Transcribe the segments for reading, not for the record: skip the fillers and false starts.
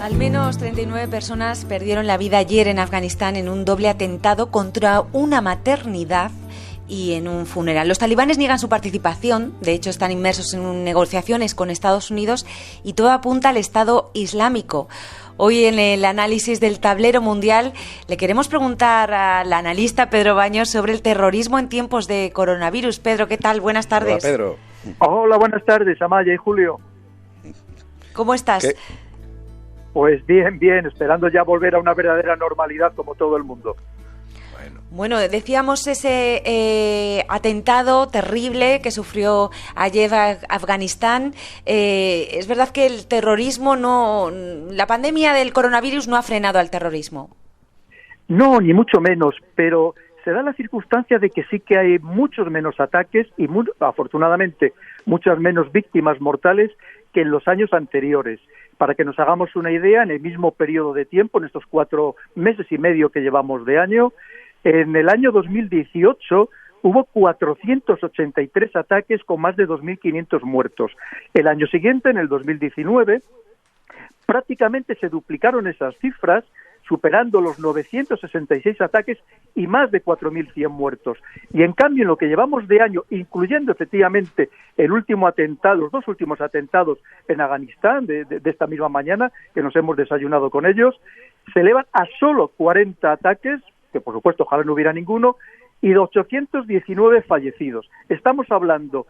Al menos 39 personas perdieron la vida ayer en Afganistán en un doble atentado contra una maternidad y en un funeral. Los talibanes niegan su participación, de hecho están inmersos en negociaciones con Estados Unidos y todo apunta al Estado Islámico. Hoy en el análisis del tablero mundial le queremos preguntar al analista Pedro Baños sobre el terrorismo en tiempos de coronavirus. Pedro, ¿qué tal? Buenas tardes. Hola, Pedro. Hola, buenas tardes, Amaya y Julio. ¿Cómo estás? ¿Qué? Pues bien, esperando ya volver a una verdadera normalidad como todo el mundo. Bueno, decíamos ese atentado terrible que sufrió ayer Afganistán. Es verdad que el terrorismo la pandemia del coronavirus no ha frenado al terrorismo. No, ni mucho menos, pero se da la circunstancia de que sí que hay muchos menos ataques y afortunadamente muchas menos víctimas mortales que en los años anteriores. Para que nos hagamos una idea, en el mismo periodo de tiempo, en estos 4 meses y medio que llevamos de año, en el año 2018 hubo 483 ataques con más de 2.500 muertos. El año siguiente, en el 2019, prácticamente se duplicaron esas cifras, superando los 966 ataques y más de 4.100 muertos. Y en cambio, en lo que llevamos de año, incluyendo efectivamente el último atentado, los 2 últimos atentados en Afganistán, de esta misma mañana, que nos hemos desayunado con ellos, se elevan a solo 40 ataques, que por supuesto ojalá no hubiera ninguno, y de 819 fallecidos. Estamos hablando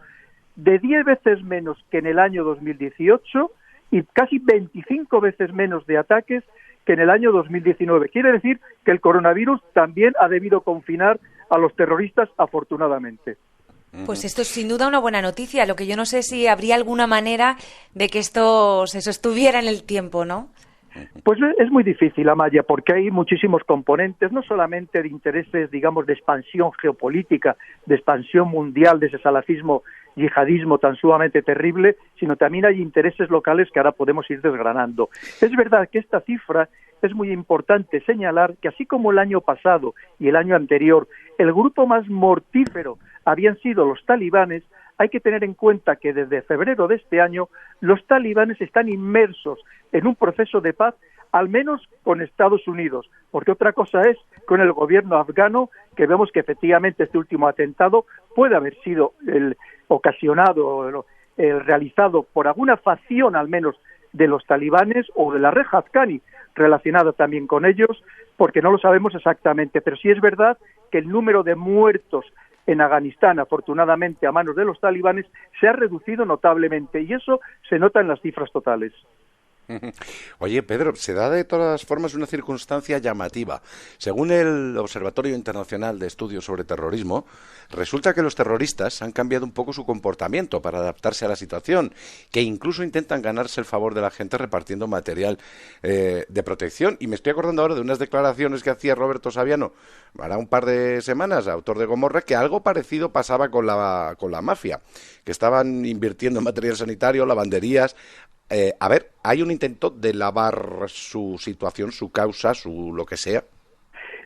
de 10 veces menos que en el año 2018 y casi 25 veces menos de ataques que en el año 2019. Quiere decir que el coronavirus también ha debido confinar a los terroristas, afortunadamente. Pues esto es sin duda una buena noticia. Lo que yo no sé si habría alguna manera de que esto se sostuviera en el tiempo, ¿no? Pues es muy difícil, Amaya, porque hay muchísimos componentes, no solamente de intereses, digamos, de expansión geopolítica, de expansión mundial, de ese salafismo, yihadismo tan sumamente terrible, sino también hay intereses locales que ahora podemos ir desgranando. Es verdad que esta cifra es muy importante señalar que así como el año pasado y el año anterior, el grupo más mortífero habían sido los talibanes, hay que tener en cuenta que desde febrero de este año los talibanes están inmersos en un proceso de paz, al menos con Estados Unidos, porque otra cosa es con el gobierno afgano, que vemos que efectivamente este último atentado puede haber sido ocasionado, realizado por alguna facción al menos de los talibanes o de la red Haqqani, relacionada también con ellos, porque no lo sabemos exactamente, pero sí es verdad que el número de muertos en Afganistán, afortunadamente a manos de los talibanes, se ha reducido notablemente y eso se nota en las cifras totales. Oye, Pedro, se da de todas formas una circunstancia llamativa. Según el Observatorio Internacional de Estudios sobre Terrorismo, resulta que los terroristas han cambiado un poco su comportamiento para adaptarse a la situación, que incluso intentan ganarse el favor de la gente repartiendo material de protección. Y me estoy acordando ahora de unas declaraciones que hacía Roberto Saviano hará un par de semanas, autor de Gomorra, que algo parecido pasaba con la mafia, que estaban invirtiendo en material sanitario, lavanderías. A ver, ¿hay un intento de lavar su situación, su causa, su lo que sea?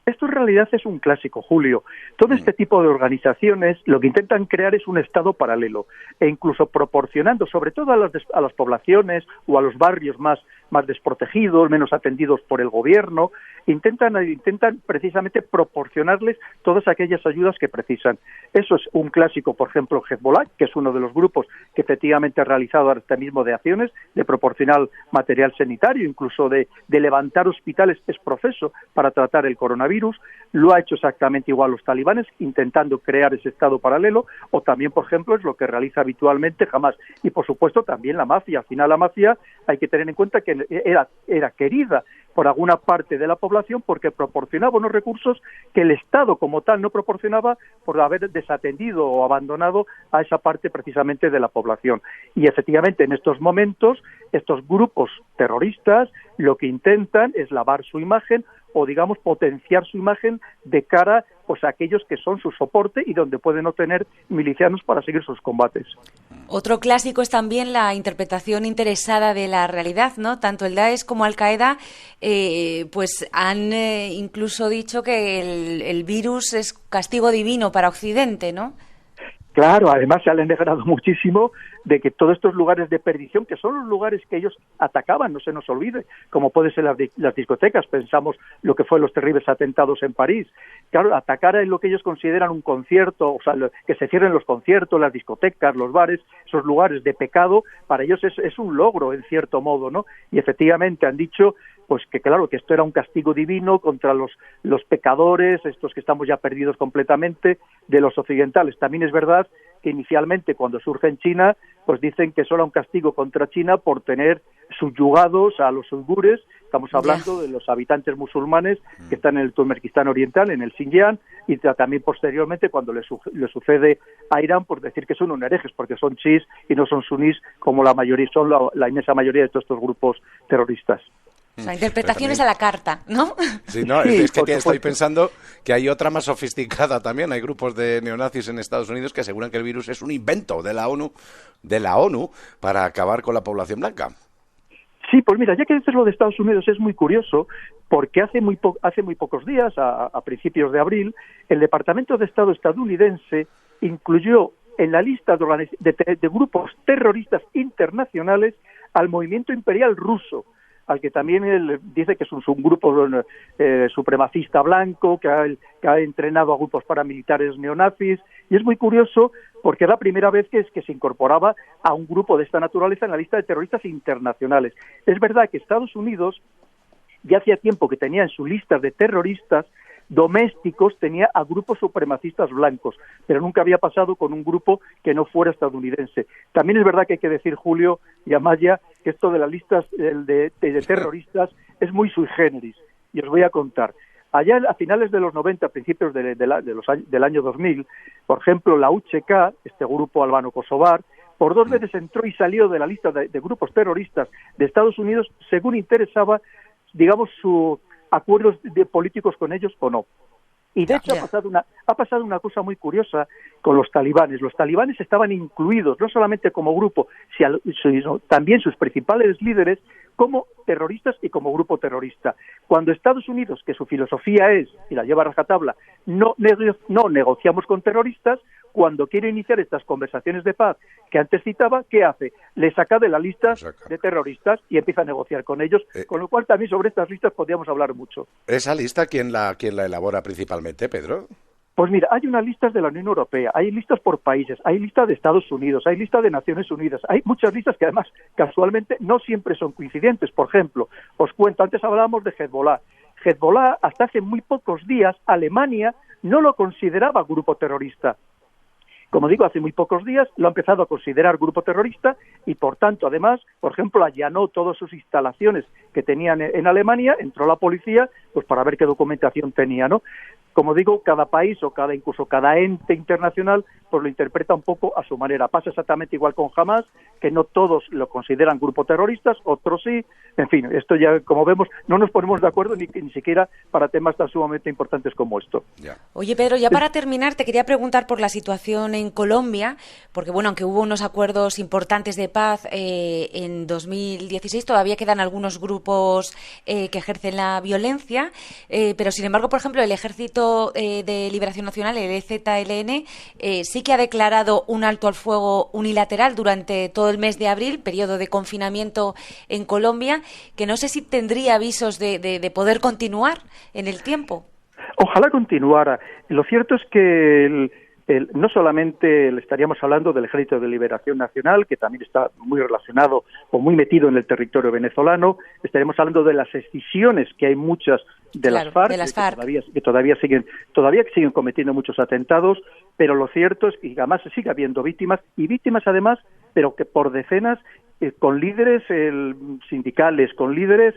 Esto en realidad es un clásico, Julio. Todo este tipo de organizaciones lo que intentan crear es un estado paralelo e incluso proporcionando, sobre todo a las poblaciones o a los barrios más desprotegidos, menos atendidos por el gobierno, intentan precisamente proporcionarles todas aquellas ayudas que precisan. Eso es un clásico, por ejemplo, Hezbollah, que es uno de los grupos que efectivamente ha realizado este mismo de acciones, de proporcionar material sanitario, incluso de levantar hospitales es proceso para tratar el coronavirus. Lo ha hecho exactamente igual los talibanes, intentando crear ese estado paralelo, o también, por ejemplo, es lo que realiza habitualmente Hamás. Y, por supuesto, también la mafia. Al final, la mafia hay que tener en cuenta que era querida por alguna parte de la población porque proporcionaba unos recursos que el Estado como tal no proporcionaba por haber desatendido o abandonado a esa parte precisamente de la población. Y efectivamente en estos momentos estos grupos terroristas lo que intentan es lavar su imagen o digamos potenciar su imagen de cara pues a aquellos que son su soporte y donde pueden obtener milicianos para seguir sus combates. Otro clásico es también la interpretación interesada de la realidad, ¿no? Tanto el Daesh como Al-Qaeda pues han incluso dicho que el virus es castigo divino para Occidente, ¿no? Claro, además se han alegrado muchísimo de que todos estos lugares de perdición, que son los lugares que ellos atacaban, no se nos olvide, como puede ser las discotecas, pensamos lo que fue los terribles atentados en París. Claro, atacar en lo que ellos consideran un concierto, o sea, que se cierren los conciertos, las discotecas, los bares, esos lugares de pecado, para ellos es un logro, en cierto modo, ¿no? Y efectivamente han dicho pues que claro, que esto era un castigo divino contra los pecadores, estos que estamos ya perdidos completamente, de los occidentales. También es verdad que inicialmente cuando surge en China, pues dicen que eso era un castigo contra China por tener subyugados a los uigures, estamos hablando de los habitantes musulmanes que están en el Turkmenistán oriental, en el Xinjiang, y también posteriormente cuando le sucede a Irán por decir que son unos herejes, porque son chiíes y no son sunís como la mayoría, son la inmensa mayoría de todos estos grupos terroristas. O sea, interpretaciones a la carta, ¿no? Sí, no, es que estoy pensando que hay otra más sofisticada también. Hay grupos de neonazis en Estados Unidos que aseguran que el virus es un invento de la ONU para acabar con la población blanca. Sí, pues mira, ya que dices lo de Estados Unidos es muy curioso, porque hace muy pocos días, a principios de abril, el Departamento de Estado estadounidense incluyó en la lista de grupos terroristas internacionales al movimiento imperial ruso, al que también él dice que es un grupo supremacista blanco, que ha entrenado a grupos paramilitares neonazis, y es muy curioso porque es la primera vez que se incorporaba a un grupo de esta naturaleza en la lista de terroristas internacionales. Es verdad que Estados Unidos ya hacía tiempo que tenía en su lista de terroristas domésticos, tenía a grupos supremacistas blancos, pero nunca había pasado con un grupo que no fuera estadounidense. También es verdad que hay que decir, Julio y Amaya, que esto de las listas de terroristas es muy sui generis, y os voy a contar. Allá a finales de los 90, a principios del año 2000, por ejemplo, la UCK, este grupo albano-kosovar, por 2 veces entró y salió de la lista de grupos terroristas de Estados Unidos según interesaba, digamos, su acuerdos políticos con ellos o no. Y de hecho ha pasado una cosa muy curiosa con los talibanes. Los talibanes estaban incluidos, no solamente como grupo, sino también sus principales líderes como terroristas y como grupo terrorista. Cuando Estados Unidos, que su filosofía es, y la lleva a rajatabla, no negociamos con terroristas, cuando quiere iniciar estas conversaciones de paz que antes citaba, ¿qué hace? Le saca de la lista de terroristas y empieza a negociar con ellos, con lo cual también sobre estas listas podríamos hablar mucho. ¿Esa lista quién la elabora principalmente, Pedro? Pues mira, hay unas listas de la Unión Europea, hay listas por países, hay listas de Estados Unidos, hay listas de Naciones Unidas, hay muchas listas que además casualmente no siempre son coincidentes. Por ejemplo, os cuento, antes hablábamos de Hezbollah. Hezbollah, hasta hace muy pocos días, Alemania no lo consideraba grupo terrorista. Como digo, hace muy pocos días lo ha empezado a considerar grupo terrorista y, por tanto, además, por ejemplo, allanó todas sus instalaciones que tenían en Alemania, entró la policía pues para ver qué documentación tenía, ¿no? Como digo, cada país o incluso cada ente internacional pues lo interpreta un poco a su manera. Pasa exactamente igual con Hamas, que no todos lo consideran grupo terroristas, otros sí. En fin, esto ya, como vemos, no nos ponemos de acuerdo ni siquiera para temas tan sumamente importantes como esto. Oye, Pedro, ya para terminar, te quería preguntar por la situación en Colombia, porque bueno, aunque hubo unos acuerdos importantes de paz en 2016, todavía quedan algunos grupos que ejercen la violencia, pero sin embargo, por ejemplo, el Ejército de Liberación Nacional, el EZLN, sí que ha declarado un alto al fuego unilateral durante todo el mes de abril, periodo de confinamiento en Colombia, que no sé si tendría avisos de poder continuar en el tiempo. Ojalá continuara. Lo cierto es que no solamente estaríamos hablando del Ejército de Liberación Nacional, que también está muy relacionado o muy metido en el territorio venezolano, estaríamos hablando de las escisiones, que hay muchas de las FARC, que todavía siguen cometiendo muchos atentados, pero lo cierto es que además sigue habiendo víctimas, y víctimas además, pero que por decenas, con líderes sindicales, con líderes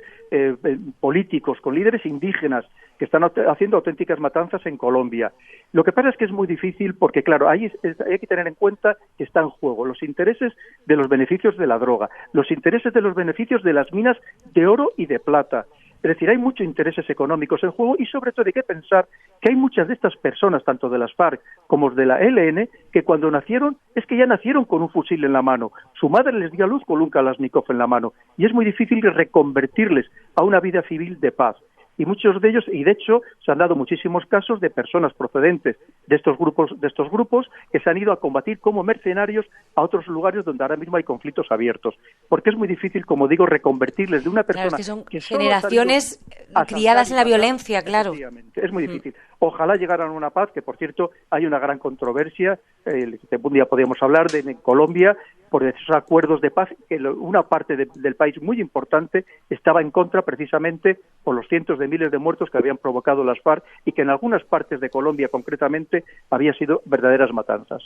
políticos, con líderes indígenas, que están haciendo auténticas matanzas en Colombia. Lo que pasa es que es muy difícil porque, claro, hay que tener en cuenta que está en juego los intereses de los beneficios de la droga, los intereses de los beneficios de las minas de oro y de plata. Es decir, hay muchos intereses económicos en juego y sobre todo hay que pensar que hay muchas de estas personas, tanto de las FARC como de la ELN, que cuando nacieron es que ya nacieron con un fusil en la mano. Su madre les dio a luz con un Kalashnikov en la mano y es muy difícil reconvertirles a una vida civil de paz. y muchos de ellos, y de hecho se han dado muchísimos casos de personas procedentes de estos grupos que se han ido a combatir como mercenarios a otros lugares donde ahora mismo hay conflictos abiertos, porque es muy difícil, como digo, reconvertirles de una persona claro, es que son que solo generaciones criadas en la violencia, claro. Es muy difícil. Ojalá llegaran a una paz, que por cierto hay una gran controversia, un día podríamos hablar de en Colombia, por esos acuerdos de paz, que una parte del país muy importante estaba en contra precisamente por los cientos de miles de muertos que habían provocado las FARC y que en algunas partes de Colombia concretamente había sido verdaderas matanzas.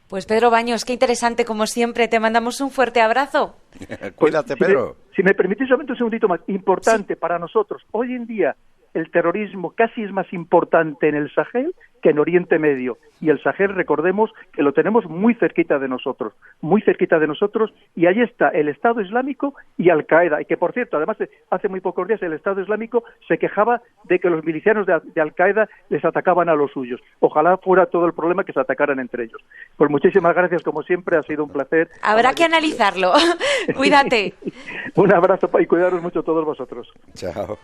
Pues Pedro Baños, qué interesante como siempre, te mandamos un fuerte abrazo. Cuídate, Pedro. Si me permitís solamente un segundito más, importante para nosotros, hoy en día el terrorismo casi es más importante en el Sahel que en Oriente Medio. Y el Sahel, recordemos que lo tenemos muy cerquita de nosotros, y ahí está el Estado Islámico y Al-Qaeda, y que por cierto, además hace muy pocos días el Estado Islámico se quejaba de que los milicianos de Al-Qaeda les atacaban a los suyos. Ojalá fuera todo el problema que se atacaran entre ellos. Pues muchísimas gracias, como siempre, ha sido un placer. Habrá que analizarlo. Cuídate. Un abrazo y cuidaros mucho todos vosotros. Chao.